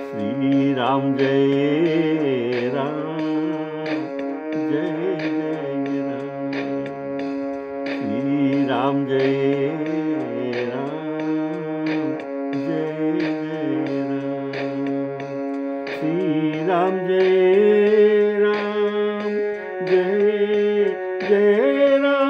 श्री राम जय राम, जय जय राम। श्री राम जय राम, जय जय राम। श्री राम जय राम, जय जय राम।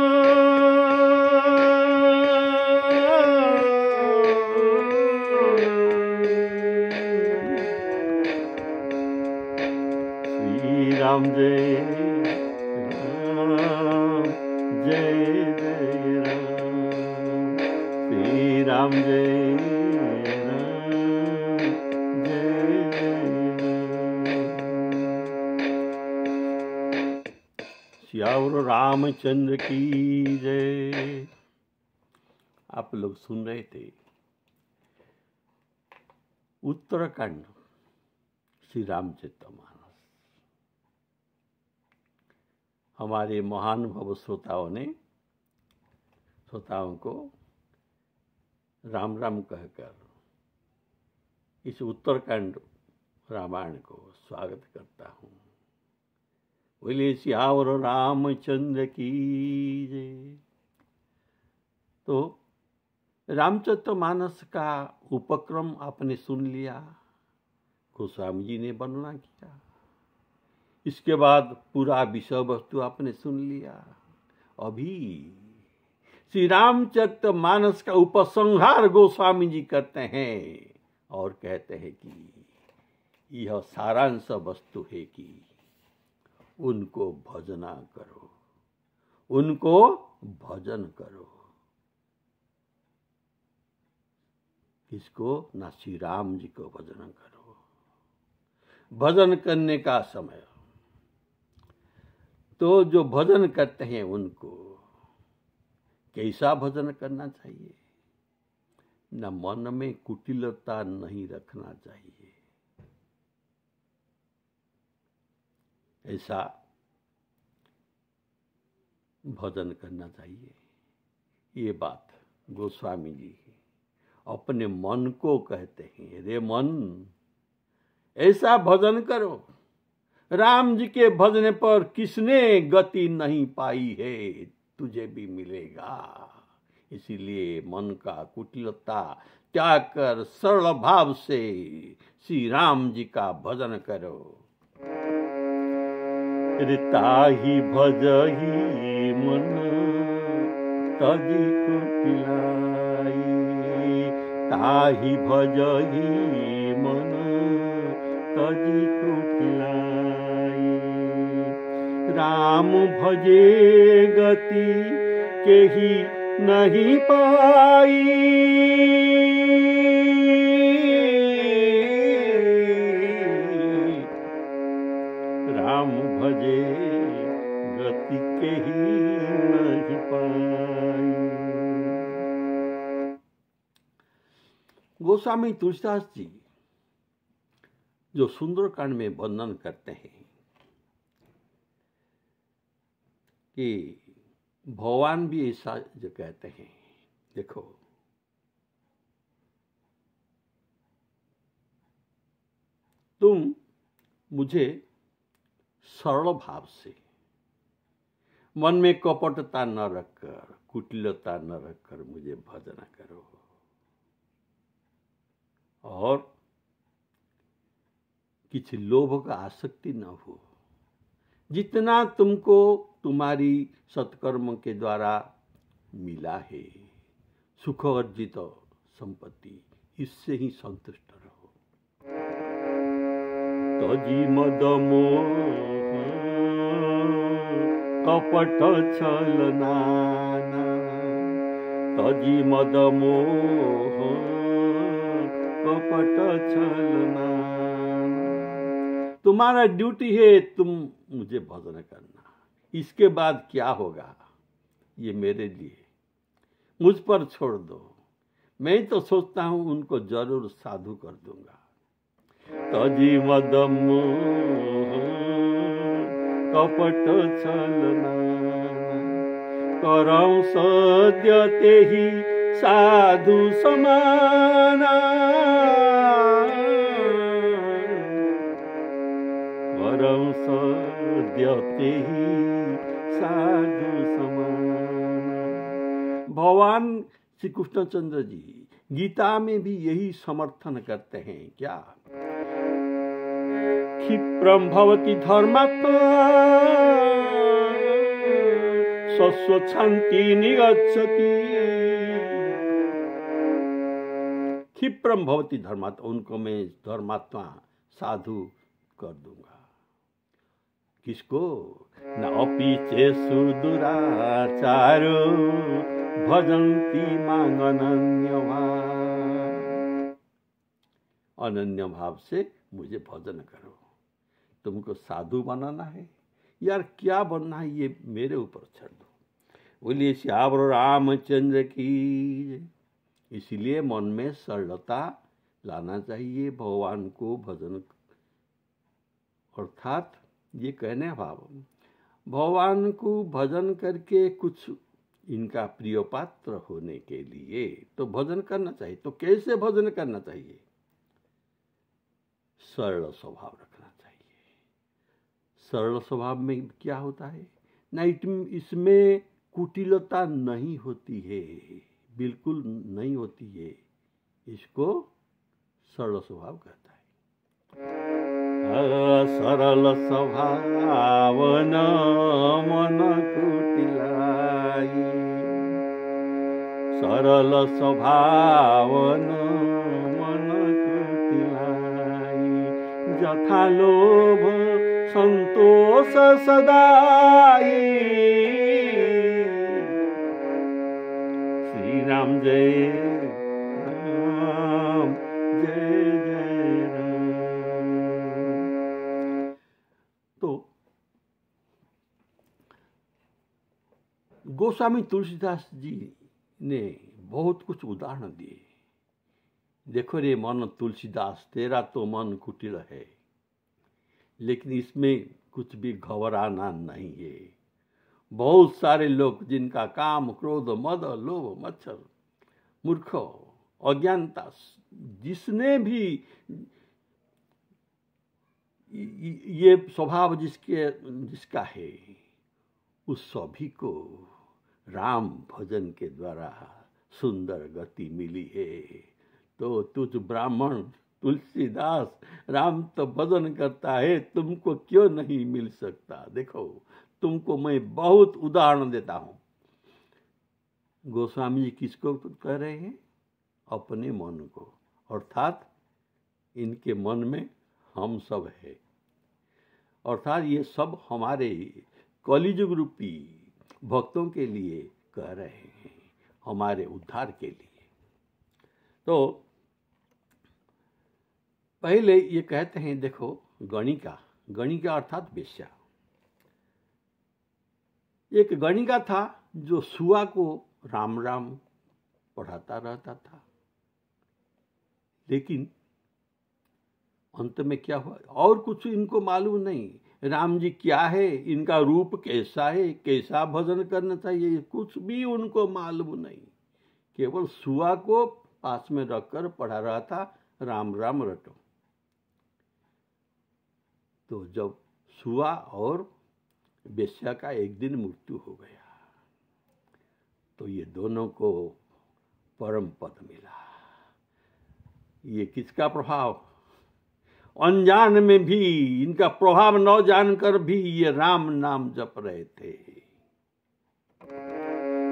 श्री राम जय राम, जय जय राम। श्री राम जय राम, जय जय राम। सियावर रामचंद्र की जय। आप लोग सुन रहे थे उत्तराखंड श्री रामचरितमानस। हमारे महानुभाव श्रोताओं को राम राम कहकर इस उत्तराखंड रामायण को स्वागत करता हूँ। बोले सियावर रामचंद्र की जय। तो रामचरितमानस का उपक्रम आपने सुन लिया, गोस्वामी जी ने वर्णना किया। इसके बाद पूरा विषय वस्तु आपने सुन लिया। अभी श्री रामचरितमानस का उपसंहार गोस्वामी जी करते हैं और कहते हैं कि यह सारांश वस्तु है कि उनको भजना करो, उनको भजन करो। किसको? ना श्री राम जी को भजन करो। भजन करने का समय तो जो भजन करते हैं उनको कैसा भजन करना चाहिए? न मन में कुटिलता नहीं रखना चाहिए। ऐसा भजन करना चाहिए। ये बात गोस्वामी जी अपने मन को कहते हैं। रे मन, ऐसा भजन करो। राम जी के भजन पर किसने गति नहीं पाई है, तुझे भी मिलेगा। इसीलिए मन का कुटिलता त्याग कर सरल भाव से श्री राम जी का भजन करो। ताहि भजहि मन तजी कुटिलाई, ताहि भजहि मन तजी कुटिलाई। राम भजे गति केहि नहीं पाई, राम भजे गति केहि नहीं पाई। गोस्वामी तुलसीदास जी जो सुंदरकांड में वर्णन करते हैं कि भगवान भी ऐसा जो कहते हैं, देखो तुम मुझे सरल भाव से, मन में कपटता न रखकर, कुटिलता न रखकर मुझे भजन करो। और किसी लोभ का आसक्ति न हो। जितना तुमको तुम्हारी सत्कर्म के द्वारा मिला है, सुख अर्जित संपत्ति, इससे ही संतुष्ट रहो। तजी मद मोह कपट छल नाना, तजी मद मोह कपट छल नाना। तुम्हारा ड्यूटी है तुम मुझे भजन करना। इसके बाद क्या होगा ये मेरे लिए, मुझ पर छोड़ दो। मैं तो सोचता हूं उनको जरूर साधु कर दूंगा। तजी मद मोह कपट छल नाना, करौ सद्य तेहि साधु समाना करौ सद्य तेहि साधु समाना। भगवान श्री कृष्णचंद्र जी गीता में भी यही समर्थन करते हैं। क्या? क्षिप्रम भवति धर्मात्मा स्वस्वच्छन्ति निगच्छति। क्षिप्रम भवति धर्मात्मा, उनको मैं धर्मात्मा साधु कर दूंगा। किसको? न अपि चेषु दुराचारो भजन्ति मां अनन्य भाव। अनन्य भाव से मुझे भजन करो। तुमको साधु बनाना है यार, क्या बनना है ये मेरे ऊपर छोड़ दो। बोलिए श्यावर रामचंद्र की। इसलिए मन में सरलता लाना चाहिए, भगवान को भजन, अर्थात ये कहने भाव भगवान को भजन करके कुछ इनका प्रिय पात्र होने के लिए तो भजन करना चाहिए। तो कैसे भजन करना चाहिए? सरल स्वभाव रखना चाहिए। सरल स्वभाव में क्या होता है ना, इसमें कुटिलता नहीं होती है, बिल्कुल नहीं होती है। इसको सरल स्वभाव कहता है। सरल स्वभाव न मन कुटिलाई, सरल स्वभाव न मन कुटिलाई। जथा लोभ संतोष सदाई, श्री राम जय राम जय जय राम। तो गोस्वामी तुलसीदास जी ने बहुत कुछ उदाहरण दिए। देखो रे मन तुलसीदास, तेरा तो मन कुटिल है, लेकिन इसमें कुछ भी घबराना नहीं है। बहुत सारे लोग जिनका काम क्रोध मद लोभ मच्छर मूर्ख अज्ञानता, जिसने भी ये स्वभाव जिसका है, उस सभी को राम भजन के द्वारा सुंदर गति मिली है। तो तुझ ब्राह्मण तुलसीदास, राम तो भजन करता है, तुमको क्यों नहीं मिल सकता? देखो, तुमको मैं बहुत उदाहरण देता हूं। गोस्वामी जी किसको कह रहे हैं? अपने मन को, अर्थात इनके मन में हम सब है, अर्थात ये सब हमारे कलिजुग रूपी भक्तों के लिए कह रहे हैं, हमारे उद्धार के लिए। तो पहले ये कहते हैं, देखो गणिका, गणिका अर्थात वेश्या। एक गणिका था जो सुआ को राम राम पढ़ाता रहता था, लेकिन अंत में क्या हुआ और कुछ इनको मालूम नहीं। राम जी क्या है, इनका रूप कैसा है, कैसा भजन करना चाहिए, कुछ भी उनको मालूम नहीं। केवल सुआ को पास में रखकर पढ़ा रहा था, राम राम रटो। तो जब सुआ और वेश्या का एक दिन मृत्यु हो गया, तो ये दोनों को परम पद मिला। ये किसका प्रभाव? अनजान में भी, इनका प्रभाव न जानकर भी ये राम नाम जप रहे थे।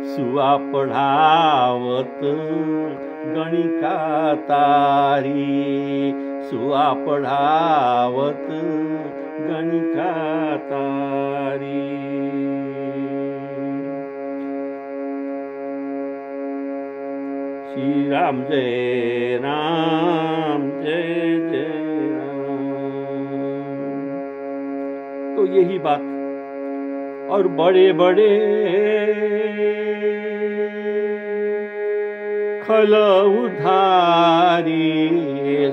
सुआ पढ़ावत गणिका तारी, सुआ पढ़ावत गणिका तारी। श्री राम जय राम जय जय राम। तो यही बात। और बड़े बड़े खल उधारी,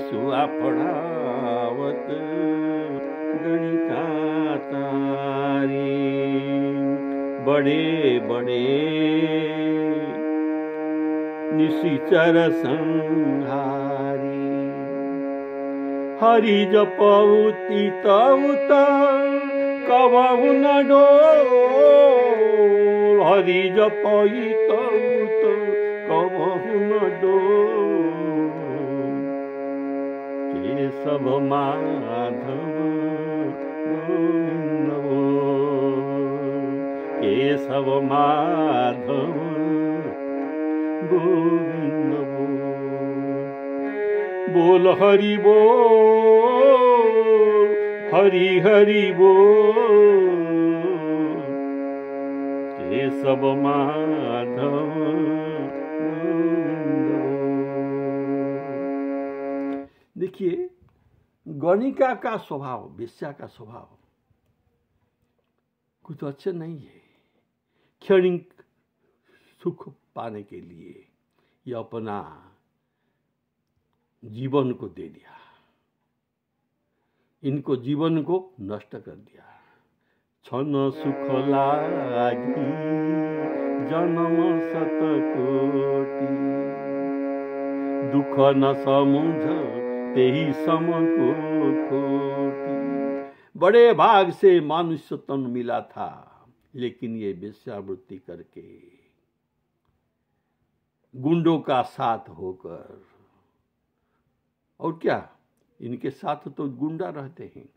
सुआ पढ़ावत गणिका तारी। बड़े बड़े निशिचर संहारी। हरि जपउति तउत कबहु न डोल। हरि जपई तउत कबहु न डोल। केशव माधव गोविंद बोल। केशव माधव गोविंद बोल। बोल हरि बोल, हरि हरि बोल। केशव माधव गोविंद बोल। देखिए, गणिका का स्वभाव, वेश्या का स्वभाव कुछ अच्छे नहीं है। क्षणिक सुख पाने के लिए यह अपना जीवन को दे दिया, इनको जीवन को नष्ट कर दिया। क्षण सुख लागी जन्म शतकोटि। दुख न समुझ तेहि सम को कोटि। बड़े भाग से मनुष्य तन मिला था, लेकिन ये वेश्यावृत्ति करके, गुंडों का साथ होकर, और क्या, इनके साथ तो गुंडा रहते हैं,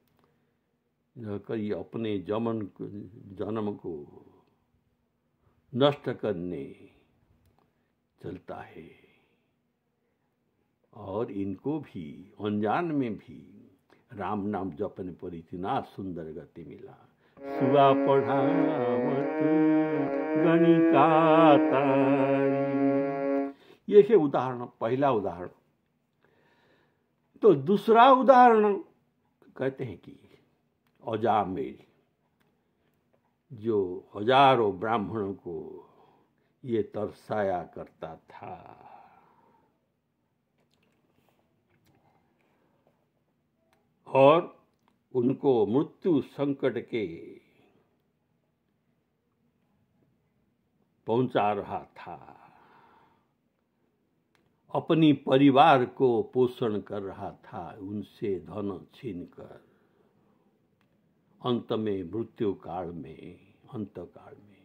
ये अपने जन्म को नष्ट करने चलता है। और इनको भी अनजान में भी राम नाम जपने पर इतना सुंदर गति मिला। सुआ पढ़ावत गणिका तारी। ये है उदाहरण, पहला उदाहरण। तो दूसरा उदाहरण कहते हैं कि अजामिल, जो हजारों ब्राह्मणों को ये तरसाया करता था। और उनको मृत्यु संकट के पहुंचा रहा था। अपनी परिवार को पोषण कर रहा था, उनसे धन छीनकर। अंत में मृत्यु काल में, अंत काल में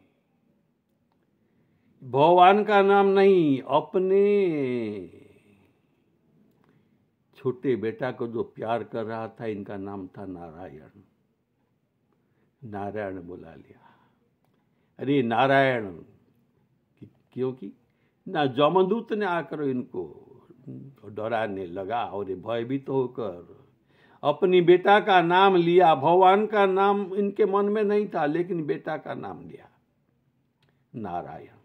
भगवान का नाम नहीं, अपने छोटे बेटा को जो प्यार कर रहा था, इनका नाम था नारायण। नारायण बुला लिया। अरे नारायण, क्योंकि ना जमदूत ने आकर इनको डराने लगा और भयभीत होकर अपनी बेटा का नाम लिया। भगवान का नाम इनके मन में नहीं था, लेकिन बेटा का नाम लिया नारायण।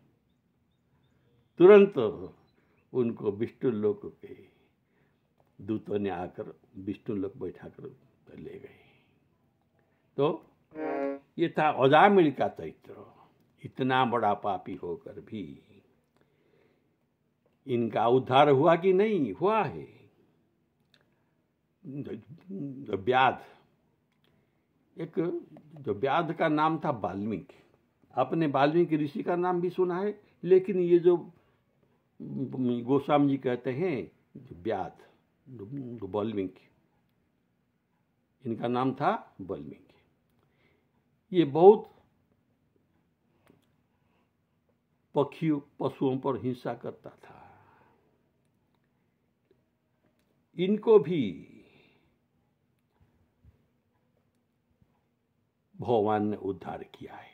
तुरंत उनको विष्णु लोक के दूतों ने आकर विष्णु लोक बैठाकर ले गए। तो ये था अजामिल का चरित्र। इतना बड़ा पापी होकर भी इनका उद्धार हुआ कि नहीं हुआ है। व्याध, एक जो व्याध का नाम था वाल्मीकि। आपने वाल्मीकि ऋषि का नाम भी सुना है, लेकिन ये जो गोस्वामी जी कहते हैं व्याध, वाल्मीकि, इनका नाम था वाल्मीकि। ये बहुत पशुओं पर हिंसा करता था। इनको भी भगवान ने उद्धार किया है।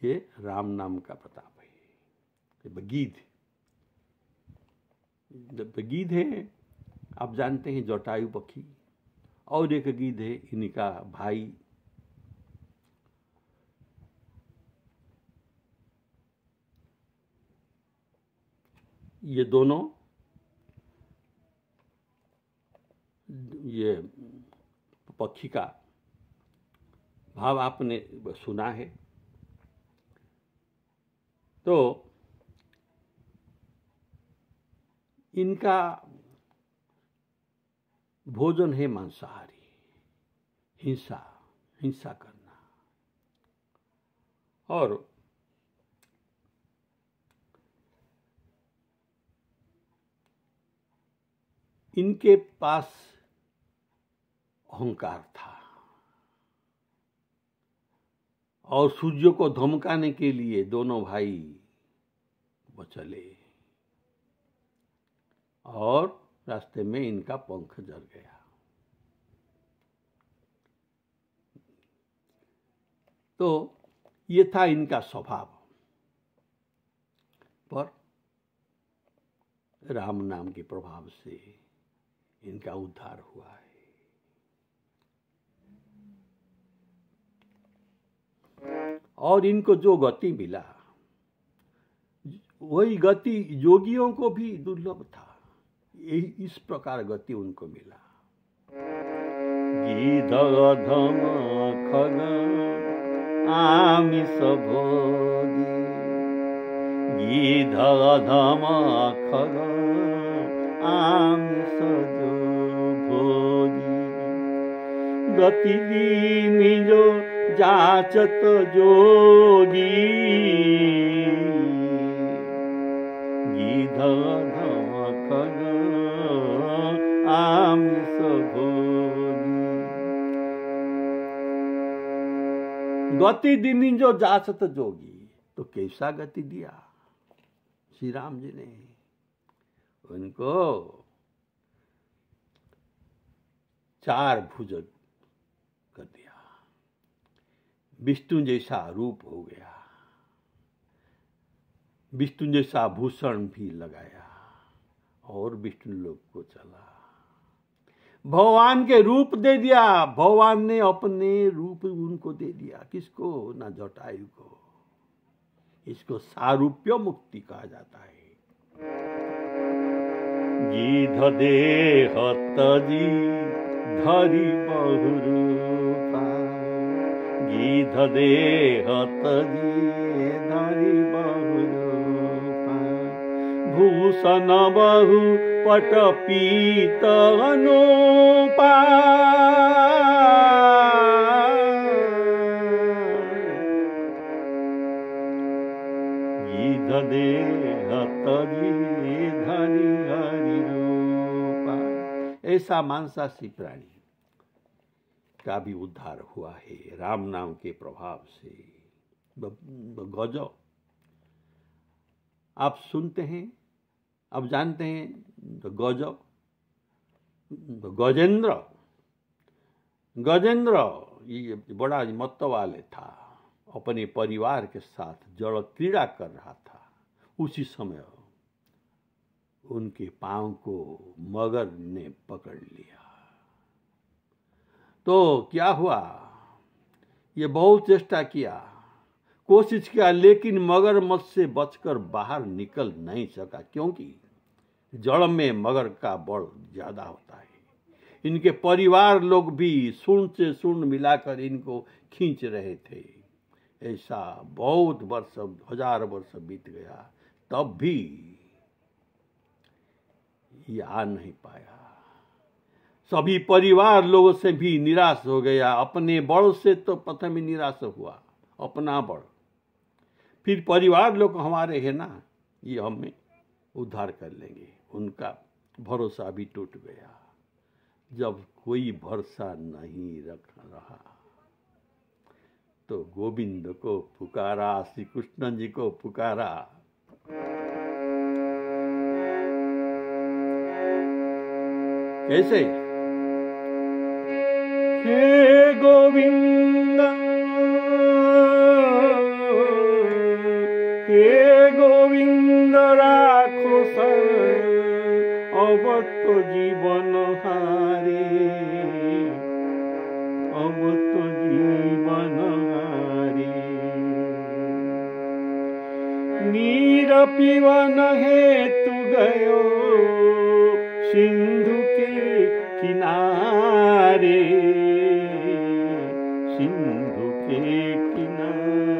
ये राम नाम का प्रताप है। गीध है, आप जानते हैं, जटायु पक्षी। और एक गीध है, इनका भाई। ये दोनों, ये पक्षी का भाव आपने सुना है। तो इनका भोजन है मांसाहारी, हिंसा करना। और इनके पास अहंकार था और सूर्य को धमकाने के लिए दोनों भाई वो चले और रास्ते में इनका पंख जल गया। तो ये था इनका स्वभाव, पर राम नाम के प्रभाव से इनका उद्धार हुआ है। और इनको जो गति मिला वही गति योगियों को भी दुर्लभ था। यही इस प्रकार गति उनको मिला। गीधम खग आमिष भोगी, गीधम खग आमिष भोगी, गति निजो जाचत जोगी, गीधम खग आमिष भोगी। गति दीनी जो जाचत जोगी, तो कैसा गति दिया श्री राम जी ने उनको? 4 भुज कर दिया, विष्णु जैसा रूप हो गया, विष्णु जैसा भूषण भी लगाया और विष्णु लोक को चला। भगवान के रूप दे दिया, भगवान ने अपने रूप उनको दे दिया। किसको? ना जटायु को। इसको सारूप्य मुक्ति कहा जाता है। गीध देह तजी धरि बहुरूपा, गीध देह तजी धरि बहुरूपा, भूषण बहु पट पीत अनुपा, गीध देह तजी धरि हरि रूपा। ऐसा मांसाशी प्राणी का भी उद्धार हुआ है राम नाम के प्रभाव से। गज आप सुनते हैं, आप जानते हैं गज, गजेंद्र, गजेंद्र ये बड़ा मत वाले था, अपने परिवार के साथ जल क्रीड़ा कर रहा था। उसी समय उनके पांव को मगर ने पकड़ लिया। तो क्या हुआ? ये बहुत चेष्टा किया, कोशिश किया, लेकिन मगरमच्छ से बचकर बाहर निकल नहीं सका, क्योंकि जड़ में मगर का बल ज्यादा होता है। इनके परिवार लोग भी सूंड से सूंड मिलाकर इनको खींच रहे थे। ऐसा बहुत वर्ष, 1000 वर्ष बीत गया, तब भी ये आ नहीं पाया। सभी परिवार लोगों से भी निराश हो गया। अपने बड़ से तो प्रथम ही निराश हुआ, अपना बड़, फिर परिवार लोग हमारे हैं ना, ये हमें उद्धार कर लेंगे। उनका भरोसा भी टूट गया। जब कोई भरोसा नहीं रख रहा तो गोविंद को पुकारा, श्री कृष्ण जी को पुकारा। कैसे? हे गोविंद, हे गोविंद राखो सर, अब तो जीवन हारे, अब तो जीवन हारे। नीर पीवन हेतु गयो सिंधु के किनारे, सिंधु के किनारे।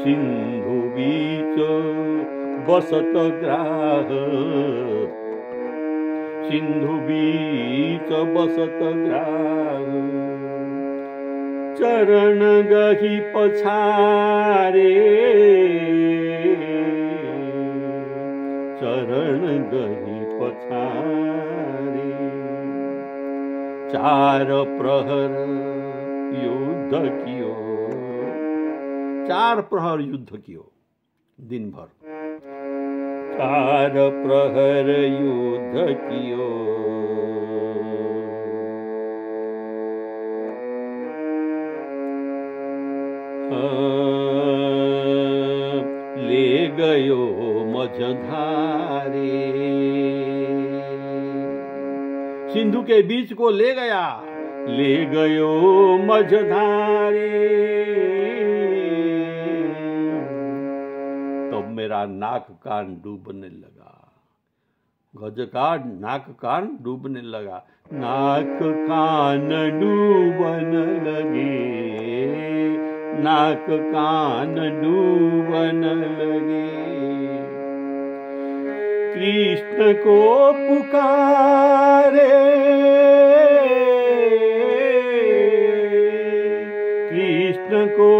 सिंधु बीच बसत ग्राह, सिंधु बीच बसत ग्राह। चरण गही पछारे, चरण गही चार प्रहर युद्ध कियो, 4 प्रहर युद्ध कियो दिन भर, 4 प्रहर युद्ध कियो। ले गयो मझधारे, सिंधु के बीच को ले गया, ले गयो मझधारे। तब मेरा नाक कान डूबने लगा, गज का नाक कान डूबने लगा, नाक कान डूबन लगे, नाक कान डूबन लगे। कृष्ण को पुकारे, कृष्ण को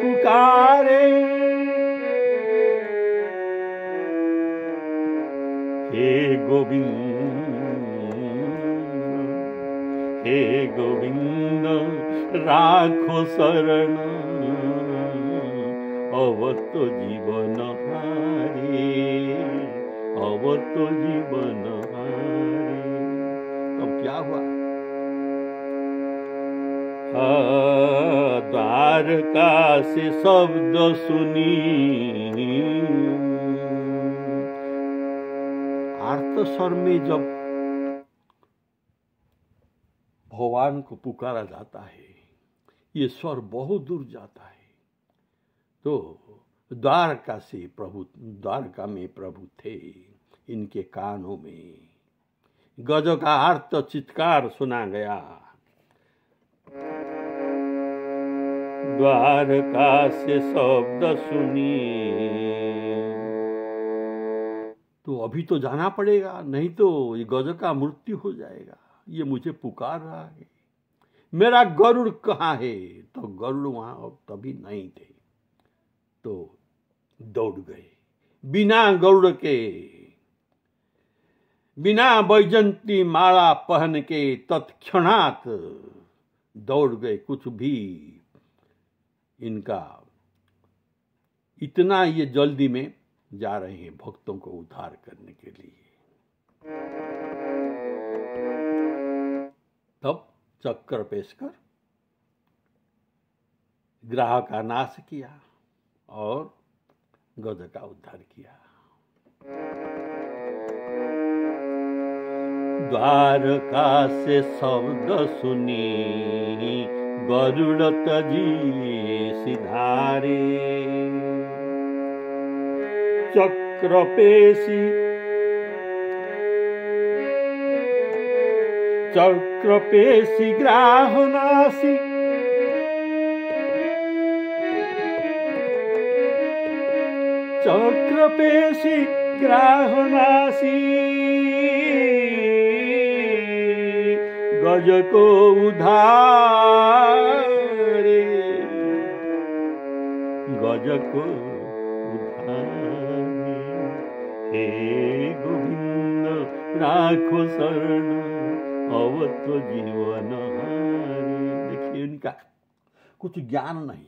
पुकारे, हे गोविंद, हे गोविंद राखो शरण, अब तो जीवन हारे, अब तो जीवन हारे। तब क्या हुआ? द्वारका से शब्द सुनी, आर्त स्वर में जब भगवान को पुकारा जाता है, ये स्वर बहुत दूर जाता है। तो द्वारका से प्रभु, द्वारका में प्रभु थे, इनके कानों में गज का आर्त चित्कार सुना गया। द्वारका से शब्द सुनी, तो अभी तो जाना पड़ेगा, नहीं तो ये गज का मृत्यु हो जाएगा। ये मुझे पुकार रहा है, मेरा गरुड़ कहाँ है? तो गरुड़ वहां तभी नहीं थे, तो दौड़ गए बिना गरुड़ के, बिना वैजंती माला पहन के तत्क्षणात दौड़ गए। कुछ भी इनका इतना ये जल्दी में जा रहे हैं भक्तों को उद्धार करने के लिए। तब चक्र पेश कर ग्रह का नाश किया और गज का उद्धार किया। द्वारका से शब्द सुनी, गरुड़ तजी सिधारे, चक्र पेशी, चक्र पेशी ग्राह नासी, चक्र पेशी ग्राह नासी, गज को उधारे, गज को उधारे। हे गोविंद राखो शरण, अब तो जीवन हारे। देखिए इनका कुछ ज्ञान नहीं,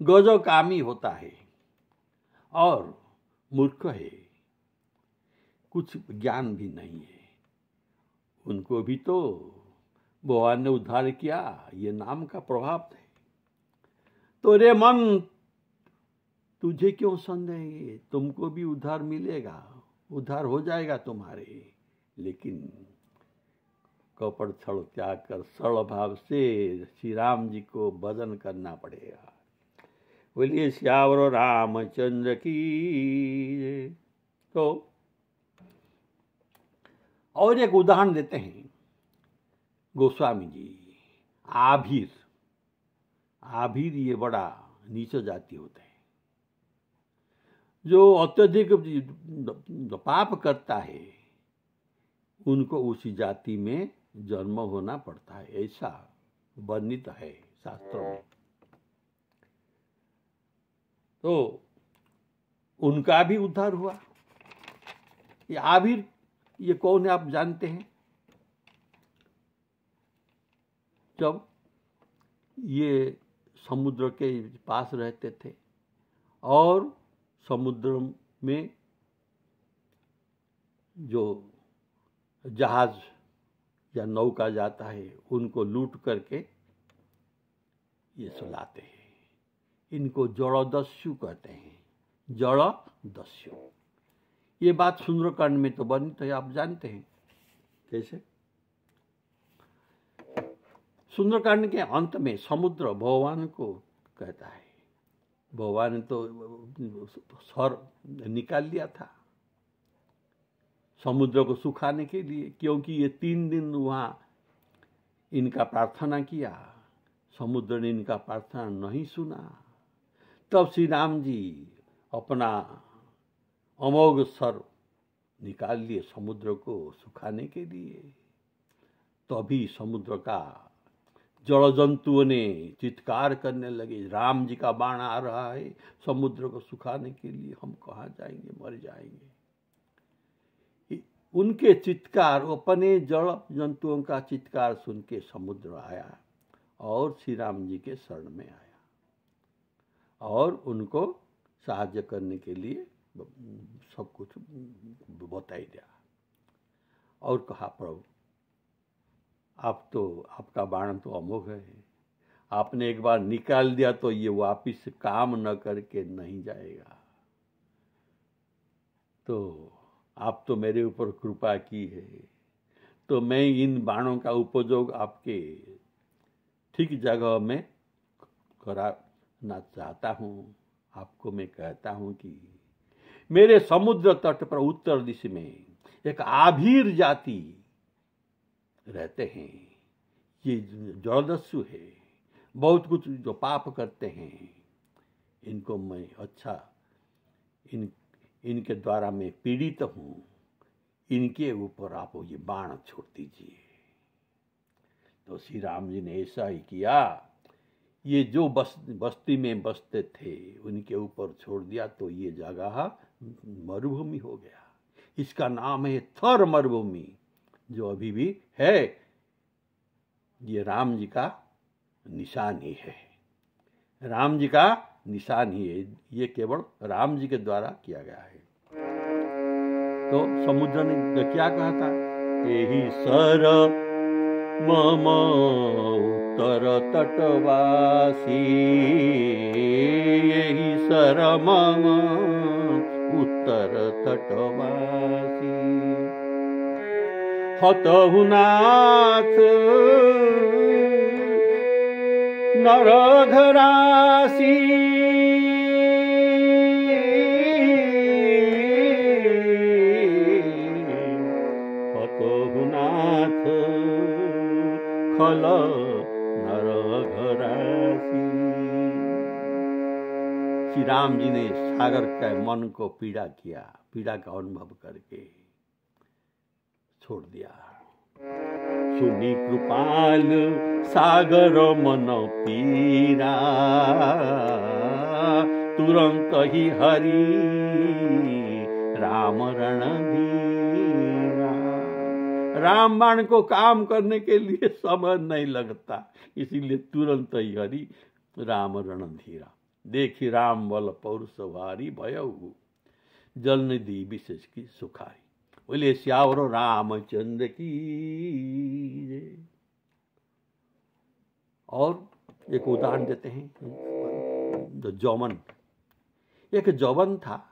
गजो कामी होता है और मूर्ख है, कुछ ज्ञान भी नहीं है। उनको भी तो भगवान ने उद्धार किया, ये नाम का प्रभाव है। तो रे मन, तुझे क्यों संदेह है? तुमको भी उद्धार मिलेगा, उद्धार हो जाएगा तुम्हारे। लेकिन कपड़ छल त्याग कर सरल भाव से श्री राम जी को भजन करना पड़ेगा। बोलिए श्यावर रामचंद्र की। तो और एक उदाहरण देते हैं गोस्वामी जी। आभीर, आभीर ये बड़ा नीचा जाति होता है, जो अत्यधिक पाप करता है उनको उसी जाति में जन्म होना पड़ता है, ऐसा वर्णित है शास्त्रों में। तो उनका भी उद्धार हुआ। ये आभीर ये कौन है आप जानते हैं? जब ये समुद्र के पास रहते थे और समुद्र में जो जहाज या नौका जाता है उनको लूट करके ये सुलाते हैं। इनको जड़दस्यु कहते हैं, जड़दस्यु। ये बात सुंदरकांड में तो बनी तो आप जानते हैं कैसे। सुंदरकांड के अंत में समुद्र भगवान को कहता है, भगवान ने तो सर निकाल लिया था समुद्र को सुखाने के लिए, क्योंकि ये 3 दिन वहां इनका प्रार्थना किया, समुद्र ने इनका प्रार्थना नहीं सुना। तब श्री राम जी अपना अमोघ सर निकाल लिए समुद्र को सुखाने के लिए। तभी समुद्र का जड़ जंतुओं ने चित्कार करने लगे, राम जी का बाण आ रहा है समुद्र को सुखाने के लिए, हम कहाँ जाएंगे, मर जाएंगे। उनके चित्कार, अपने जड़ जंतुओं का चित्कार सुन के समुद्र आया और श्री राम जी के शरण में आया और उनको साहाय्य करने के लिए सब कुछ बताई दिया और कहा, प्रभु आपका बाण तो अमोघ है, आपने एक बार निकाल दिया तो ये वापिस काम न करके नहीं जाएगा। तो आप तो मेरे ऊपर कृपा की है, तो मैं इन बाणों का उपयोग आपके ठीक जगह में कराना चाहता हूँ। आपको मैं कहता हूँ कि मेरे समुद्र तट पर उत्तर दिशा में एक आभीर जाति रहते हैं, ये जड़दस्यु है, बहुत कुछ जो पाप करते हैं, इनको मैं इनके द्वारा मैं पीड़ित हूँ, इनके ऊपर आप ये बाण छोड़ दीजिए। तो श्री राम जी ने ऐसा ही किया, ये जो बस्ती में बसते थे उनके ऊपर छोड़ दिया तो ये जगह मरुभूमि हो गया। इसका नाम है थर मरुभूमि, जो अभी भी है। ये राम जी का निशान ही है, राम जी का निशान ही है, ये केवल राम जी के द्वारा किया गया है। तो समुद्र ने क्या कहा था, यही सर मम उत्तर तटवासी, यही सर मम उत्तर तटवासी, हतहुनाथ नरघरासी, हतहुनाथ खल नरघरासी। श्री राम जी ने सागर के मन को पीड़ा किया, पीड़ा का अनुभव करके छोड़ दिया। सुनी कृपाल सागर मन पीरा, तुरंत ही हरि राम रणधीरा। रामबाण को काम करने के लिए समय नहीं लगता, इसीलिए तुरंत ही हरि राम रणधीरा। देखी राम बल पौरुष भारी, भयउ जल निधि विशेष की सुखारी। बोले श्यावर रामचंद्र की जय। और एक उदाहरण देते हैं, जौवन, एक जौवन था,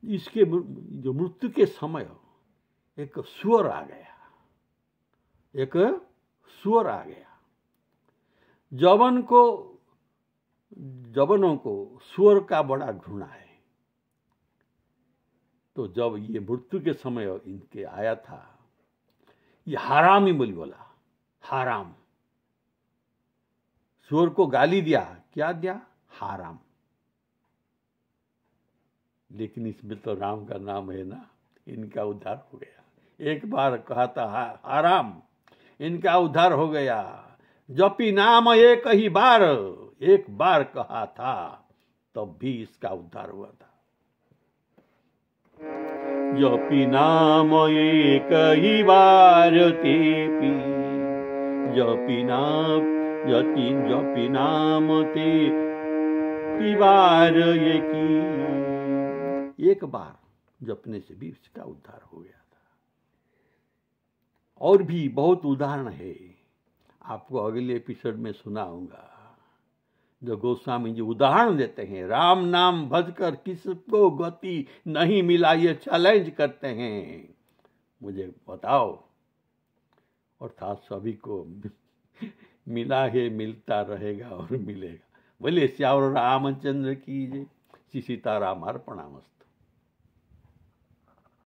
इसके जो मृत्यु के समय एक सुअर आ गया, एक सुअर आ गया। जौवनों को सुअर का बड़ा घृणा है। तो जब ये मृत्यु के समय इनके आया था, ये हराम ही बोला, हराम। सुअर को गाली दिया, क्या दिया, हराम। लेकिन इसमें तो राम का नाम है ना, इनका उद्धार हो गया। एक बार कहा था हराम, इनका उद्धार हो गया। जपी नाम एक ही बार, एक बार कहा था, तब भी इसका उद्धार हुआ था। जपी नाम एक ही बार तेपी, जपी नाम ते पिबार एक बार जपने से भी उसका उद्धार हो गया था। और भी बहुत उदाहरण है, आपको अगले एपिसोड में सुनाऊंगा, जो गोस्वामी जी उदाहरण देते हैं। राम नाम भजकर किसको गति नहीं मिला, ये चैलेंज करते हैं, मुझे बताओ। अर्थात सभी को मिला है, मिलता रहेगा और मिलेगा। बोले श्याम रामचंद्र की जय। श्री सीताराम अर्पणमस्तु।